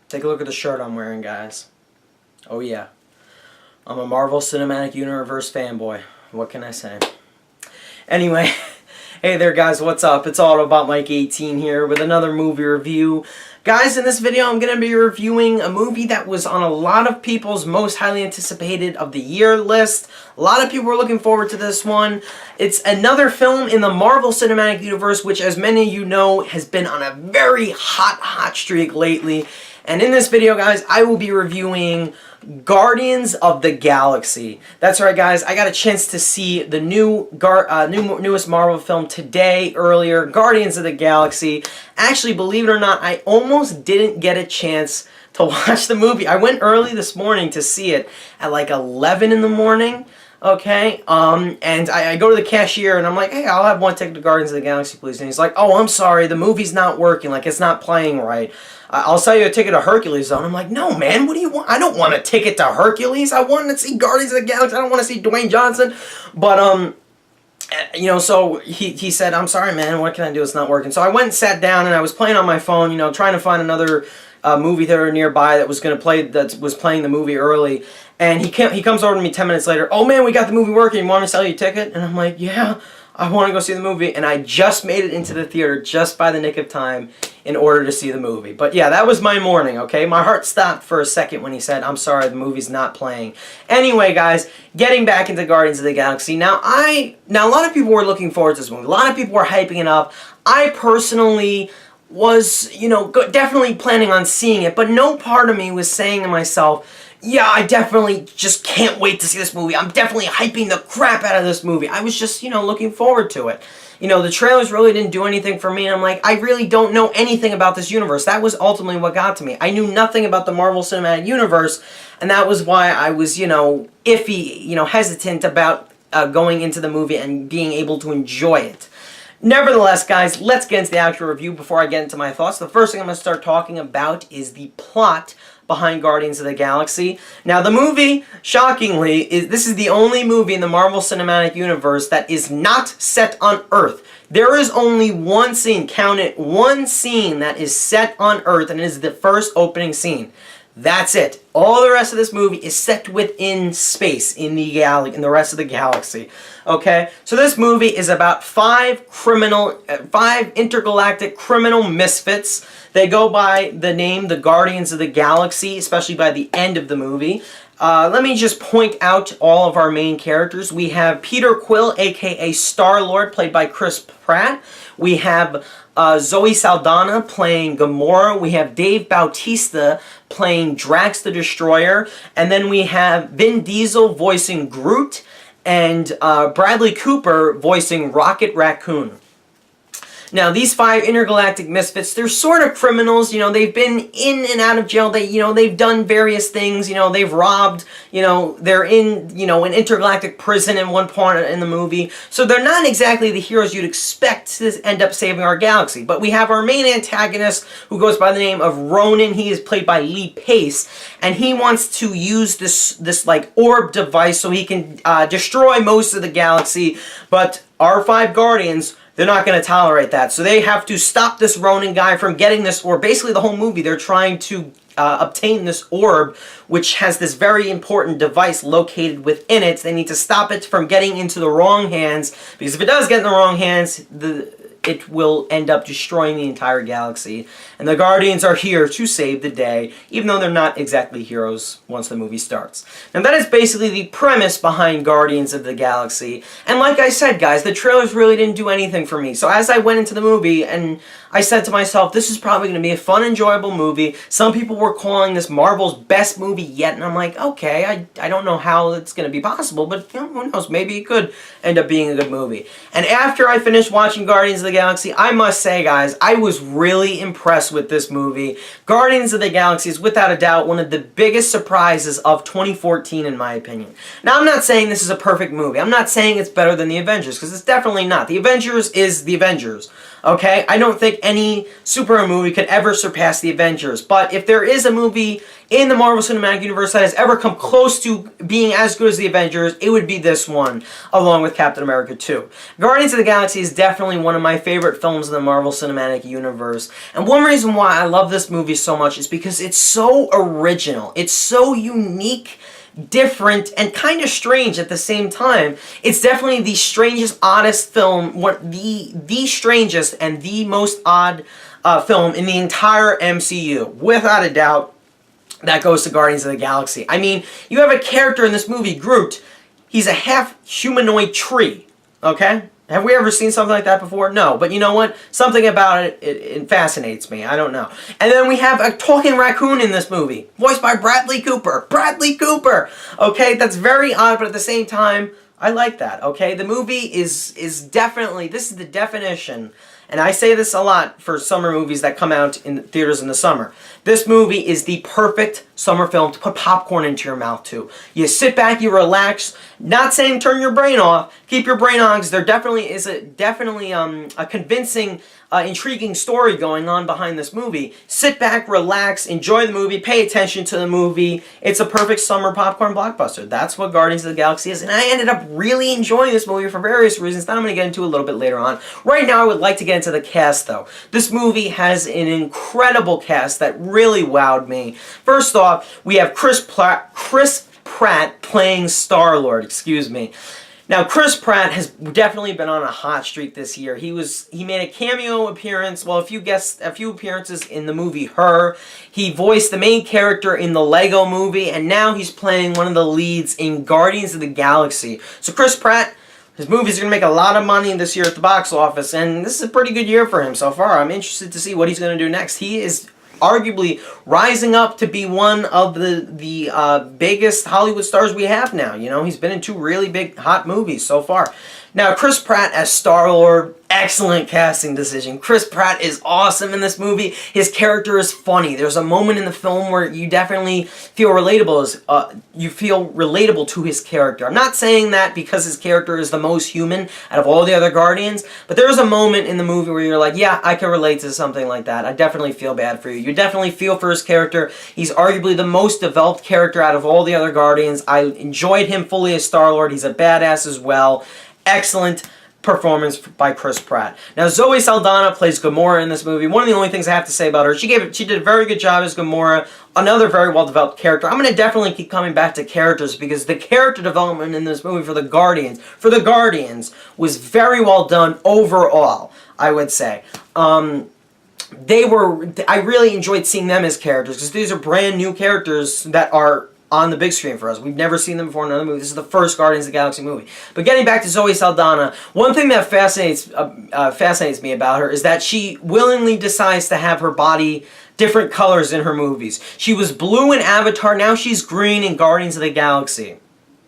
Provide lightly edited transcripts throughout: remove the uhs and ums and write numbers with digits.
Take a look at the shirt I'm wearing, guys. Oh yeah. I'm a Marvel Cinematic Universe fanboy. What can I say? Anyway, hey there guys, what's up? It's Autobot Mike 18 here with another movie review. Guys, in this video I'm going to be reviewing a movie that was on a lot of people's most highly anticipated of the year list. A lot of people were looking forward to this one. It's another film in the Marvel Cinematic Universe, which, as many of you know, has been on a very hot streak lately. And in this video, guys, I will be reviewing Guardians of the Galaxy. That's right, guys. I got a chance to see the newest Marvel film earlier, Guardians of the Galaxy. Actually, believe it or not, I almost didn't get a chance to watch the movie. I went early this morning to see it at like 11 in the morning. Okay, and I go to the cashier and I'm like, hey, I'll have one ticket to Guardians of the Galaxy, please. And he's like, oh, I'm sorry, the movie's not working, like, it's not playing right. I'll sell you a ticket to Hercules, though. And I'm like, no, man, what do you want? I don't want a ticket to Hercules. I want to see Guardians of the Galaxy. I don't want to see Dwayne Johnson. But, you know, so he said, I'm sorry, man, what can I do? It's not working. So I went and sat down and I was playing on my phone, you know, trying to find another movie theater nearby that was going to play, that was playing the movie early. And he comes over to me 10 minutes later, oh man, we got the movie working, you want me to sell you a ticket? And I'm like, yeah, I want to go see the movie. And I just made it into the theater just by the nick of time in order to see the movie. But yeah, that was my morning, okay? My heart stopped for a second when he said, I'm sorry, the movie's not playing. Anyway, guys, getting back into Guardians of the Galaxy. Now, a lot of people were looking forward to this movie. A lot of people were hyping it up. I personally was, you know, definitely planning on seeing it, but no part of me was saying to myself, yeah, I definitely just can't wait to see this movie. I'm definitely hyping the crap out of this movie. I was just, you know, looking forward to it. You know, the trailers really didn't do anything for me, and I'm like, I really don't know anything about this universe. That was ultimately what got to me. I knew nothing about the Marvel Cinematic Universe, and that was why I was, you know, iffy, you know, hesitant about going into the movie and being able to enjoy it. Nevertheless, guys, let's get into the actual review before I get into my thoughts. The first thing I'm going to start talking about is the plot behind Guardians of the Galaxy. Now, the movie, shockingly, this is the only movie in the Marvel Cinematic Universe that is not set on Earth. There is only one scene, count it, one scene that is set on Earth, and it is the first opening scene. That's it. All the rest of this movie is set within space, in the rest of the galaxy. Okay? So this movie is about five intergalactic criminal misfits. They go by the name the Guardians of the Galaxy, especially by the end of the movie. Let me just point out all of our main characters. We have Peter Quill, aka Star-Lord, played by Chris Pratt. We have Zoe Saldana playing Gamora. We have Dave Bautista playing Drax the Destroyer. And then we have Vin Diesel voicing Groot and Bradley Cooper voicing Rocket Racoon. Now, these five intergalactic misfits, they're sort of criminals, you know, they've been in and out of jail, they've done various things, you know, they've robbed, you know, they're in, you know, an intergalactic prison in one part in the movie, so they're not exactly the heroes you'd expect to end up saving our galaxy. But we have our main antagonist, who goes by the name of Ronan. He is played by Lee Pace, and he wants to use this like, orb device so he can destroy most of the galaxy, but our five Guardians, they're not going to tolerate that. So they have to stop this Ronan guy from getting this orb. Basically, the whole movie, they're trying to obtain this orb, which has this very important device located within it. They need to stop it from getting into the wrong hands, because if it does get in the wrong hands, it will end up destroying the entire galaxy. And the Guardians are here to save the day, even though they're not exactly heroes once the movie starts. Now, that is basically the premise behind Guardians of the Galaxy. And like I said, guys, the trailers really didn't do anything for me. So as I went into the movie, and I said to myself, this is probably going to be a fun, enjoyable movie. Some people were calling this Marvel's best movie yet, and I'm like, okay, I don't know how it's going to be possible, but you know, who knows, maybe it could end up being a good movie. And after I finished watching Guardians of the Galaxy, I must say, guys, I was really impressed with this movie. Guardians of the Galaxy is without a doubt one of the biggest surprises of 2014, in my opinion. Now, I'm not saying this is a perfect movie. I'm not saying it's better than The Avengers, because it's definitely not. The Avengers is The Avengers. Okay? I don't think any superhero movie could ever surpass The Avengers. But if there is a movie in the Marvel Cinematic Universe that has ever come close to being as good as the Avengers, it would be this one, along with Captain America 2. Guardians of the Galaxy is definitely one of my favorite films in the Marvel Cinematic Universe. And one reason why I love this movie so much is because it's so original. It's so unique, different, and kind of strange at the same time. It's definitely the strangest, oddest film, the strangest and the most odd film in the entire MCU, without a doubt. That goes to Guardians of the Galaxy. I mean, you have a character in this movie, Groot. He's a half-humanoid tree, okay? Have we ever seen something like that before? No, but you know what? Something about it fascinates me. I don't know. And then we have a talking raccoon in this movie, voiced by Bradley Cooper. Bradley Cooper! Okay, that's very odd, but at the same time, I like that, okay? The movie is definitely, this is the definition, and I say this a lot for summer movies that come out in theaters in the summer. This movie is the perfect summer film to put popcorn into your mouth to. You sit back, you relax. Not saying turn your brain off. Keep your brain on, because there definitely is a convincing, intriguing story going on behind this movie. Sit back, relax, enjoy the movie, pay attention to the movie. It's a perfect summer popcorn blockbuster. That's what Guardians of the Galaxy is, and I ended up really enjoying this movie for various reasons that I'm going to get into a little bit later on. Right now, I would like to get into the cast, though. This movie has an incredible cast that really wowed me. First off, we have Chris Pratt playing Star-Lord, excuse me. Now, Chris Pratt has definitely been on a hot streak this year. He made a cameo appearance, well, a few appearances in the movie Her. He voiced the main character in the Lego movie, and now he's playing one of the leads in Guardians of the Galaxy. So Chris Pratt, his movie's going to make a lot of money this year at the box office, and this is a pretty good year for him so far. I'm interested to see what he's going to do next. He is arguably rising up to be one of the biggest Hollywood stars we have now. You know, he's been in 2 really big, hot movies so far. Now, Chris Pratt as Star-Lord, excellent casting decision. Chris Pratt is awesome in this movie. His character is funny. There's a moment in the film where you definitely feel relatable to his character. I'm not saying that because his character is the most human out of all the other Guardians, but there's a moment in the movie where you're like, yeah, I can relate to something like that. I definitely feel bad for you. You definitely feel for his character. He's arguably the most developed character out of all the other Guardians. I enjoyed him fully as Star-Lord. He's a badass as well. Excellent performance by Chris Pratt. Now, Zoe Saldana plays Gamora in this movie. One of the only things I have to say about her, she did a very good job as Gamora. Another very well-developed character. I'm going to definitely keep coming back to characters because the character development in this movie for the Guardians was very well done overall, I would say. I really enjoyed seeing them as characters because these are brand new characters that are on the big screen for us. We've never seen them before in another movie. This is the first Guardians of the Galaxy movie. But getting back to Zoe Saldana, one thing that fascinates me about her is that she willingly decides to have her body different colors in her movies. She was blue in Avatar, now she's green in Guardians of the Galaxy.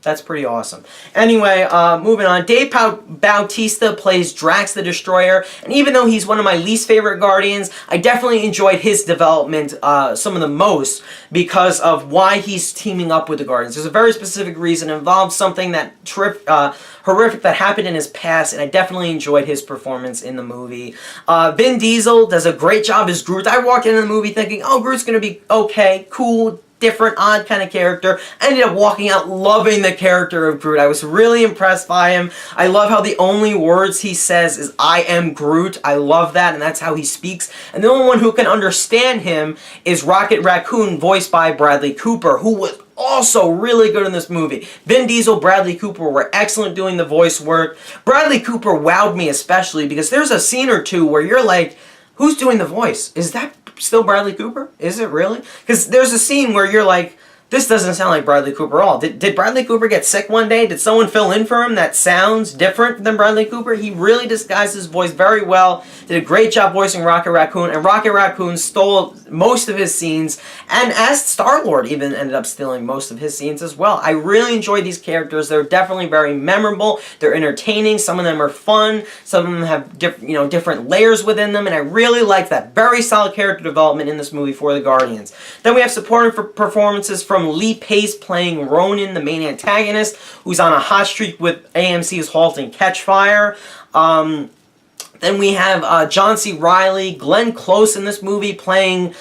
That's pretty awesome. Anyway, moving on. Dave Bautista plays Drax the Destroyer, and even though he's one of my least favorite Guardians, I definitely enjoyed his development some of the most because of why he's teaming up with the Guardians. There's a very specific reason. It involves something that horrific that happened in his past, and I definitely enjoyed his performance in the movie. Vin Diesel does a great job as Groot. I walked into the movie thinking, oh, Groot's going to be okay, cool, different, odd kind of character. I ended up walking out loving the character of Groot. I was really impressed by him. I love how the only words he says is, I am Groot. I love that, and that's how he speaks. And the only one who can understand him is Rocket Raccoon, voiced by Bradley Cooper, who was also really good in this movie. Vin Diesel, Bradley Cooper were excellent doing the voice work. Bradley Cooper wowed me especially because there's a scene or two where you're like, who's doing the voice? Is that still Bradley Cooper? Is it really? Because there's a scene where you're like, this doesn't sound like Bradley Cooper at all. Did Bradley Cooper get sick one day? Did someone fill in for him that sounds different than Bradley Cooper? He really disguised his voice very well. Did a great job voicing Rocket Raccoon, and Rocket Raccoon stole most of his scenes, and as Star-Lord even ended up stealing most of his scenes as well. I really enjoyed these characters. They're definitely very memorable. They're entertaining. Some of them are fun. Some of them have different layers within them, and I really liked that. Very solid character development in this movie for the Guardians. Then we have supporting performances from Lee Pace playing Ronan, the main antagonist, who's on a hot streak with AMC's Halt and Catch Fire. Then we have John C. Reilly, Glenn Close in this movie playing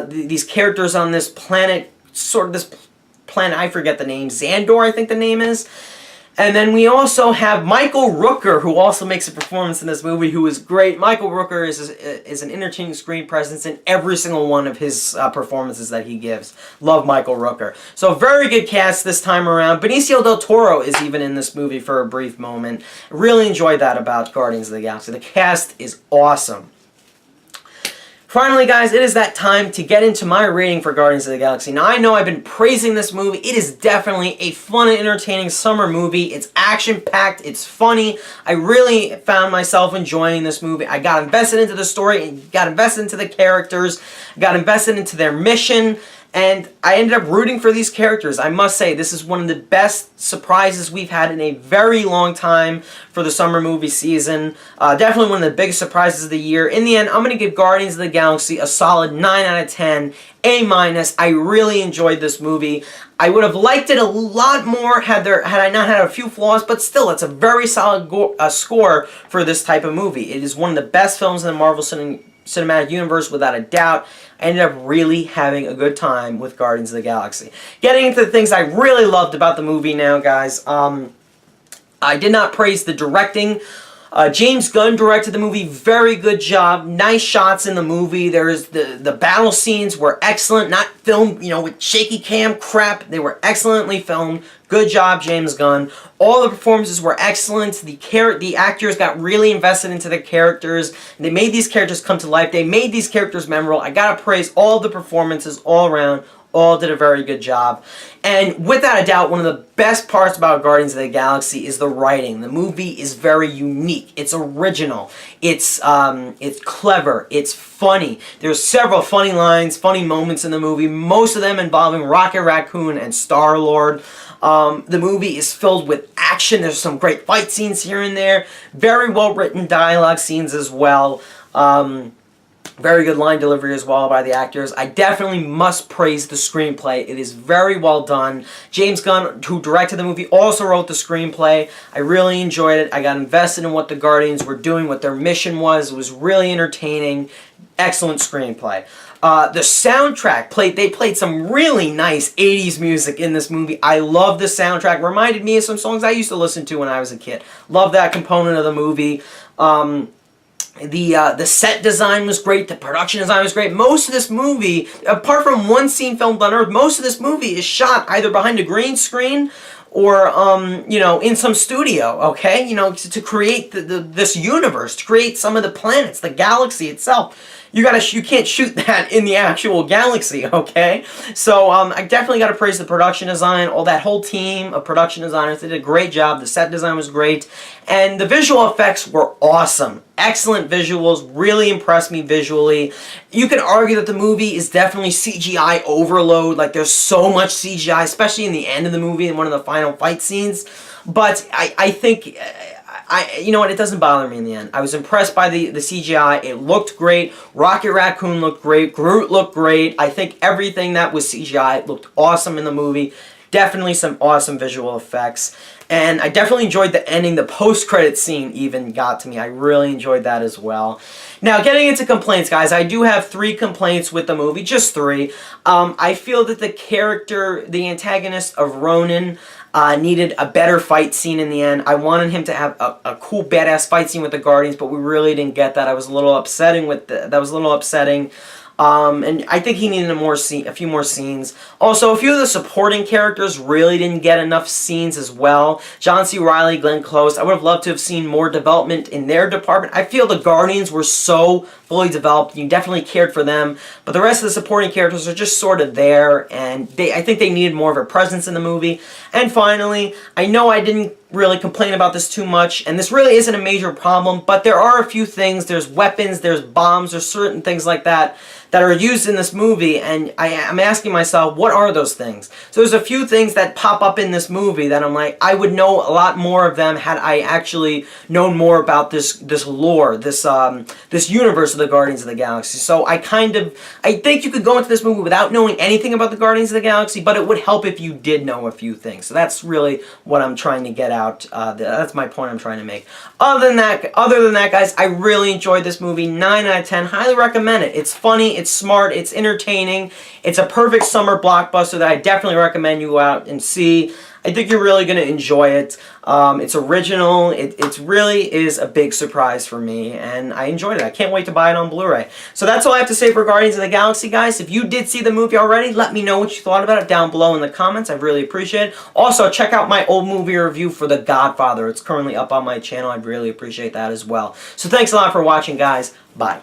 these characters on this planet, sort of this planet, I forget the name, Xandor, I think the name is. And then we also have Michael Rooker, who also makes a performance in this movie, who is great. Michael Rooker is an entertaining screen presence in every single one of his performances that he gives. Love Michael Rooker. So very good cast this time around. Benicio del Toro is even in this movie for a brief moment. Really enjoyed that about Guardians of the Galaxy. The cast is awesome. Finally, guys, it is that time to get into my rating for Guardians of the Galaxy. Now, I know I've been praising this movie. It is definitely a fun and entertaining summer movie. It's action-packed. It's funny. I really found myself enjoying this movie. I got invested into the story, and got invested into the characters, got invested into their mission, and I ended up rooting for these characters. I must say, this is one of the best surprises we've had in a very long time for the summer movie season. Definitely one of the biggest surprises of the year. In the end, I'm going to give Guardians of the Galaxy a solid 9 out of 10. A-. I really enjoyed this movie. I would have liked it a lot more had I not had a few flaws, but still, it's a very solid score for this type of movie. It is one of the best films in the Marvel Cinematic Universe, without a doubt. I ended up really having a good time with Guardians of the Galaxy. Getting into the things I really loved about the movie now, guys. I did not praise the directing. James Gunn directed the movie. Very good job. Nice shots in the movie. The battle scenes were excellent. Not filmed, with shaky cam crap. They were excellently filmed. Good job, James Gunn. All the performances were excellent. The actors got really invested into their characters. They made these characters come to life. They made these characters memorable. I gotta praise all the performances all around. All did a very good job. And without a doubt, one of the best parts about Guardians of the Galaxy is the writing. The movie is very unique. It's original. It's clever. It's funny. There's several funny lines, funny moments in the movie, most of them involving Rocket Raccoon and Star-Lord. The movie is filled with action. There's some great fight scenes here and there. Very well-written dialogue scenes as well. Very good line delivery as well by the actors. I definitely must praise the screenplay. It is very well done. James Gunn, who directed the movie, also wrote the screenplay. I really enjoyed it. I got invested in what the Guardians were doing, what their mission was. It was really entertaining. Excellent screenplay. The soundtrack, they played some really nice 80s music in this movie. I love the soundtrack. Reminded me of some songs I used to listen to when I was a kid. Love that component of the movie. The set design was great. The production design was great. Most of this movie, apart from one scene filmed on Earth, most of this movie is shot either behind a green screen or, in some studio, okay? To create this universe, to create some of the planets, the galaxy itself. You can't shoot that in the actual galaxy, okay? So I definitely got to praise the production design. That whole team of production designers, they did a great job. The set design was great, and the visual effects were awesome. Excellent visuals, really impressed me visually. You could argue that the movie is definitely CGI overload. Like, there's so much CGI, especially in the end of the movie in one of the final fight scenes. But I think, you know what, it doesn't bother me in the end. I was impressed by the CGI. It looked great. Rocket Raccoon looked great. Groot looked great. I think everything that was CGI looked awesome in the movie. Definitely some awesome visual effects. And I definitely enjoyed the ending. The post-credit scene even got to me. I really enjoyed that as well. Now, getting into complaints, guys. I do have 3 complaints with the movie. Just 3. I feel that the antagonist of Ronan, needed a better fight scene in the end. I wanted him to have a cool, badass fight scene with the Guardians, but we really didn't get that. I was a little upsetting that was a little upsetting. And I think he needed a few more scenes. Also, a few of the supporting characters really didn't get enough scenes as well. John C. Reilly, Glenn Close, I would have loved to have seen more development in their department. I feel the Guardians were so fully developed. You definitely cared for them. But the rest of the supporting characters are just sort of there, and I think they needed more of a presence in the movie. And finally, I know I didn't really complain about this too much, and this really isn't a major problem, but there are a few things. There's weapons, there's bombs, there's certain things like that are used in this movie, and I'm asking myself, what are those things? So there's a few things that pop up in this movie that I'm like, I would know a lot more of them had I actually known more about this lore, this universe of the Guardians of the Galaxy. So I think you could go into this movie without knowing anything about the Guardians of the Galaxy, but it would help if you did know a few things. So that's really what I'm trying to get out. That's my point I'm trying to make. Other than that, guys, I really enjoyed this movie. 9 out of 10. Highly recommend it. It's funny, it's smart, it's entertaining. It's a perfect summer blockbuster that I definitely recommend you go out and see. I think you're really going to enjoy it. It's original. It really is a big surprise for me, and I enjoyed it. I can't wait to buy it on Blu-ray. So that's all I have to say for Guardians of the Galaxy, guys. If you did see the movie already, let me know what you thought about it down below in the comments. I really appreciate it. Also, check out my old movie review for The Godfather. It's currently up on my channel. I'd really appreciate that as well. So thanks a lot for watching, guys. Bye.